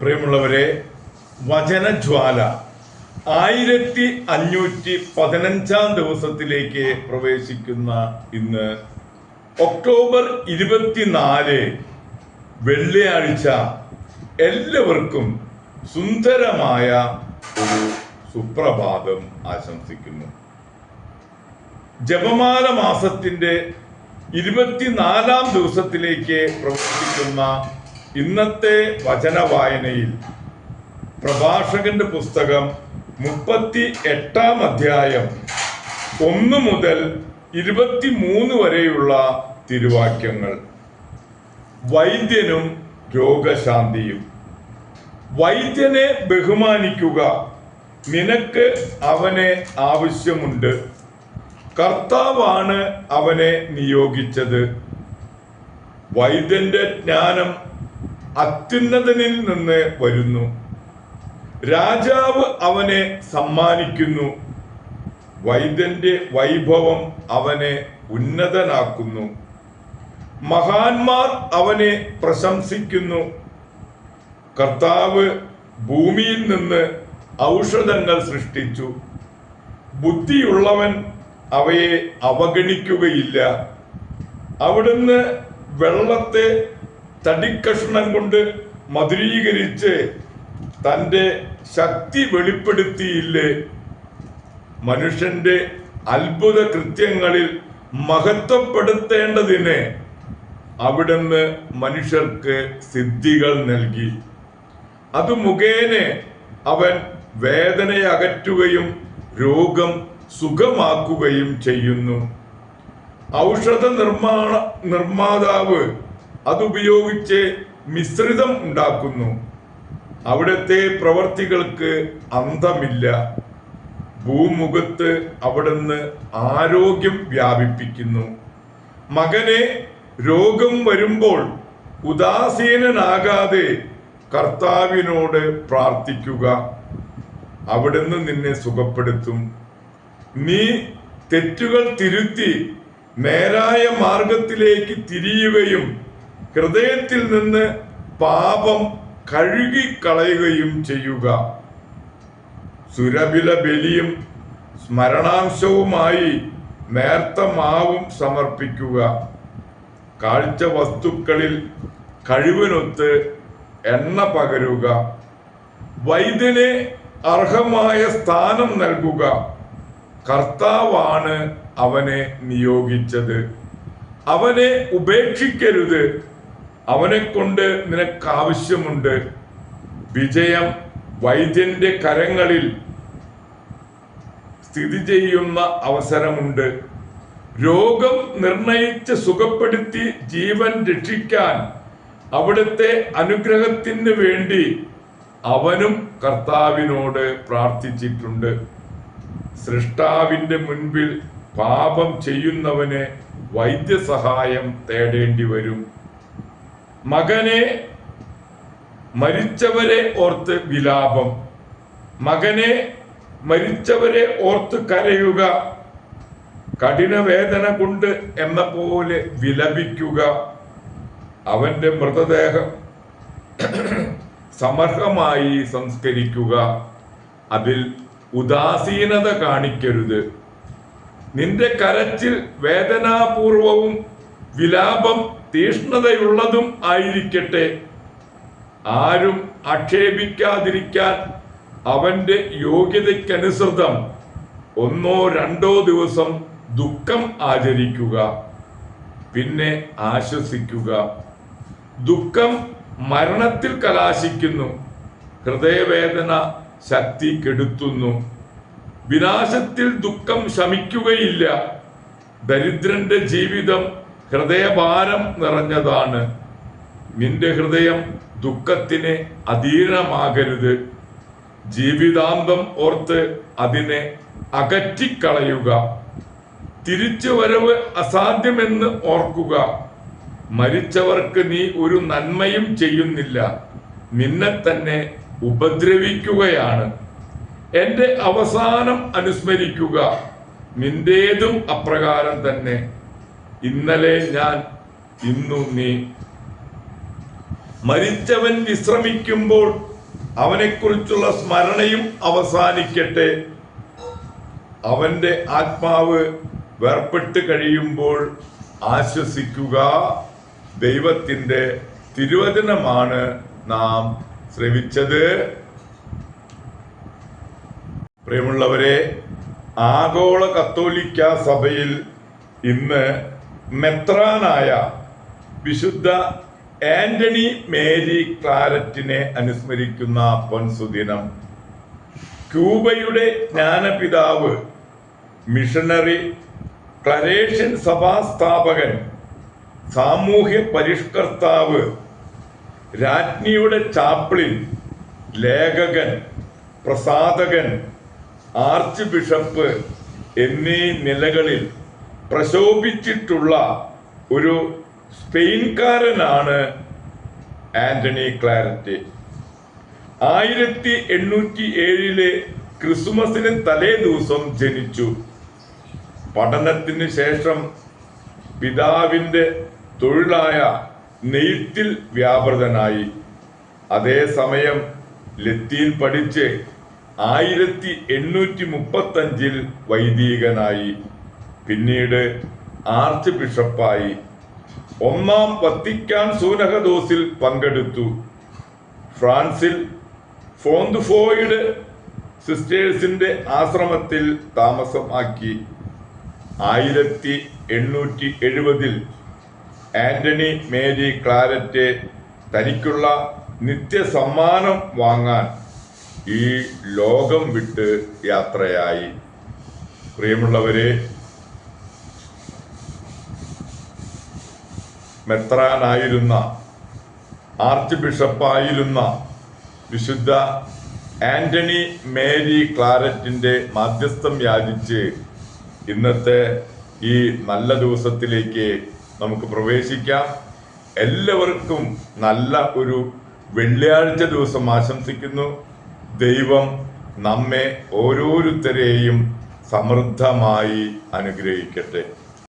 പ്രിയമുള്ളവരെ, വചനജ്വാല 1515 ദിവസത്തിലേക്ക് പ്രവേശിക്കുന്ന ഇന്ന് ഒക്ടോബർ 24 വെള്ളിയാഴ്ച എല്ലാവർക്കും സുന്ദരമായ ഒരു സുപ്രഭാതം ആശംസിക്കുന്നു. ജപമാല മാസത്തിന്റെ 24 ദിവസത്തിലേക്ക് പ്രവേശിക്കുന്ന ഇന്നത്തെ വചന വായനയിൽ പ്രഭാഷകന്റെ പുസ്തകം 38 അധ്യായം 1 മുതൽ 23 വരെയുള്ള തിരുവാക്യങ്ങൾ. വൈദ്യനും രോഗശാന്തിയും. വൈദ്യനെ ബഹുമാനിക്കുക, നിനക്ക് അവനെ ആവശ്യമുണ്ട്. കർത്താവാണ് അവനെ നിയോഗിച്ചത്. വൈദ്യന്റെ ജ്ഞാനം അത്യുന്നതനിൽ നിന്ന് വരുന്നു. രാജാവ് അവനെ സമ്മാനിക്കുന്നു. വൈദ്യന്റെ വൈഭവം അവനെ ഉന്നതനാക്കുന്നു. മഹാന്മാർ അവനെ പ്രശംസിക്കുന്നു. കർത്താവ് ഭൂമിയിൽ നിന്ന് ഔഷധങ്ങൾ സൃഷ്ടിച്ചു. ബുദ്ധിയുള്ളവൻ അവയെ അവഗണിക്കുകയില്ല. അവിടുന്ന് വെള്ളത്തെ തടിക്കഷ്ണം കൊണ്ട് മധുരീകരിച്ച് തൻ്റെ ശക്തി വെളിപ്പെടുത്തിയില്ലേ? മനുഷ്യന്റെ അത്ഭുത കൃത്യങ്ങളിൽ മഹത്വപ്പെടുത്തേണ്ടതിന് അവിടുന്ന് മനുഷ്യർക്ക് സിദ്ധികൾ നൽകി. അത് മുഖേന അവൻ വേദനയെ അകറ്റുകയും രോഗം സുഖമാക്കുകയും ചെയ്യുന്നു. ഔഷധ നിർമ്മാതാവ് അതുപയോഗിച്ച് മിശ്രിതം ഉണ്ടാക്കുന്നു. അവിടുത്തെ പ്രവർത്തികൾക്ക് അന്തമില്ല. ഭൂമുഖത്ത് അവിടുന്ന് ആരോഗ്യം വ്യാപിപ്പിക്കുന്നു. മകനെ, രോഗം വരുമ്പോൾ ഉദാസീനനാകാതെ കർത്താവിനോട് പ്രാർത്ഥിക്കുക. അവിടുന്ന് നിന്നെ സുഖപ്പെടുത്തും. നീ തെറ്റുകൾ തിരുത്തി നേരായ മാർഗത്തിലേക്ക് തിരിയുകയും ഹൃദയത്തിൽ നിന്ന് പാപം കഴുകിക്കളയുകയും ചെയ്യുക. സുരഭില ബലിയും സ്മരണാംശവുമായി നേർത്ത മാവും സമർപ്പിക്കുക. കാഴ്ച വസ്തുക്കളിൽ കഴിവിനൊത്ത് എണ്ണ പകരുക. വൈദ്യനെ അർഹമായ സ്ഥാനം നൽകുക. കർത്താവാണ് അവനെ നിയോഗിച്ചത്. അവനെ ഉപേക്ഷിക്കരുത്. അവനെ കൊണ്ട് നിനക്ക് ആവശ്യമുണ്ട്. വിജയം വൈദ്യന്റെ കരങ്ങളിൽ സ്ഥിതി ചെയ്യുന്ന അവസരമുണ്ട്. രോഗം നിർണയിച്ച് സുഖപ്പെടുത്തി ജീവൻ രക്ഷിക്കാൻ അവിടുത്തെ അനുഗ്രഹത്തിന് വേണ്ടി അവനും കർത്താവിനോട് പ്രാർത്ഥിച്ചിട്ടുണ്ട്. സൃഷ്ടാവിന്റെ മുൻപിൽ പാപം ചെയ്യുന്നവന് വൈദ്യസഹായം തേടേണ്ടി വരും. മകനെ, മരിച്ചവരെ ഓർത്ത് വിലാപം. മകനെ, മരിച്ചവരെ ഓർത്ത് കരയുക. കഠിനവേദന കൊണ്ട് എന്ന പോലെ വിലപിക്കുക. അവന്റെ മൃതദേഹം സമർഹമായി സംസ്കരിക്കുക. അതിൽ ഉദാസീനത കാണിക്കരുത്. നിന്റെ കരച്ചിൽ വേദനാപൂർവവും വിലാപം തീഷ്ണതയുള്ളതും ആയിരിക്കട്ടെ. ആരും ആക്ഷേപിക്കാതിരിക്കാൻ അവന്റെ യോഗ്യതയ്ക്കനുസൃതം 1-2 ദിവസം ദുഃഖം ആചരിക്കുക. പിന്നെ ആശ്വസിക്കുക. ദുഃഖം മരണത്തിൽ കലാശിക്കുന്നു. ഹൃദയവേദന ശക്തി കെടുത്തുന്നു. വിനാശത്തിൽ ദുഃഖം ശമിക്കുകയില്ല. ദരിദ്രന്റെ ജീവിതം ഹൃദയഭാരം നിറഞ്ഞതാണ്. നിന്റെ ഹൃദയം ദുഃഖത്തിന് അധീനമാകരുത്. ജീവിതാന്തം ഓർത്ത് അതിനെ അകറ്റിക്കളയുക. തിരിച്ചുവരവ് അസാധ്യമെന്ന് ഓർക്കുക. മരിച്ചവർക്ക് നീ ഒരു നന്മയും ചെയ്യുന്നില്ല. നിന്നെ തന്നെ ഉപദ്രവിക്കുകയാണ്. എന്റെ അവസാനം അനുസ്മരിക്കുക. നിന്റേതും അപ്രകാരം തന്നെ. ഇന്നലെ ഞാൻ, ഇന്നു നീ. മരിച്ചവൻ വിശ്രമിക്കുമ്പോൾ അവനെക്കുറിച്ചുള്ള സ്മരണയും അവസാനിക്കട്ടെ. അവന്റെ ആത്മാവ് വേർപെട്ട് കഴിയുമ്പോൾ ആശ്വസിക്കുക. ദൈവത്തിൻ്റെ തിരുവചനമാണ് നാം ശ്രവിച്ചത്. പ്രിയമുള്ളവരെ, ആഗോള കത്തോലിക്ക സഭയിൽ ഇന്ന് മെത്രാനായ വിശുദ്ധ ആന്റണി മേരി ക്ലാരറ്റിനെ അനുസ്മരിക്കുന്ന പൊൻസുദിനം. ക്യൂബയുടെ ജ്ഞാനപിതാവ്, മിഷണറി, ക്ലരേഷ്യൻ സഭാ സ്ഥാപകൻ, സാമൂഹ്യ പരിഷ്കർത്താവ്, രാജ്ഞിയുടെ ചാപ്ലിൻ, ലേഖകൻ, പ്രസാധകൻ, ആർച്ച് ബിഷപ്പ് എന്നീ നിലകളിൽ പ്രശോഭിച്ചിട്ടുള്ള ഒരു സ്പെയിൻകാരനാണ് ആന്റണി ക്ലാരറ്റ്. 1807 ക്രിസ്മസിന് തലേ ദിവസം ജനിച്ചു. പഠനത്തിന് ശേഷം പിതാവിൻ്റെ തൊഴിലായ നെയ്ത്തിൽ വ്യാപൃതനായി. അതേസമയം ലത്തീൻ പഠിച്ച് 1835 വൈദികനായി. പിന്നീട് ആർച്ച് ബിഷപ്പായി. ഒന്നാം വത്തിക്കാൻ സൂനഹദോസിൽ പങ്കെടുത്തു. ഫ്രാൻസിൽ ഫോന്തുഫോയിഡ് സിസ്റ്റേഴ്സിന്റെ ആശ്രമത്തിൽ താമസമാക്കി. 1870 ആന്റണി മേരി ക്ലാരറ്റ് തനിക്കുള്ള നിത്യസമ്മാനം വാങ്ങാൻ ഈ ലോകം വിട്ട് യാത്രയായി. പ്രിയമുള്ളവരെ, മെത്രാനായിരുന്ന, ആർച്ച് ബിഷപ്പായിരുന്ന വിശുദ്ധ ആന്റണി മേരി ക്ലാരറ്റിൻ്റെ മാധ്യസ്ഥം യാചിച്ച് ഇന്നത്തെ ഈ നല്ല ദിവസത്തിലേക്ക് നമുക്ക് പ്രവേശിക്കാം. എല്ലാവർക്കും നല്ല ഒരു വെള്ളിയാഴ്ച ദിവസം ആശംസിക്കുന്നു. ദൈവം നമ്മെ ഓരോരുത്തരെയും സമൃദ്ധമായി അനുഗ്രഹിക്കട്ടെ.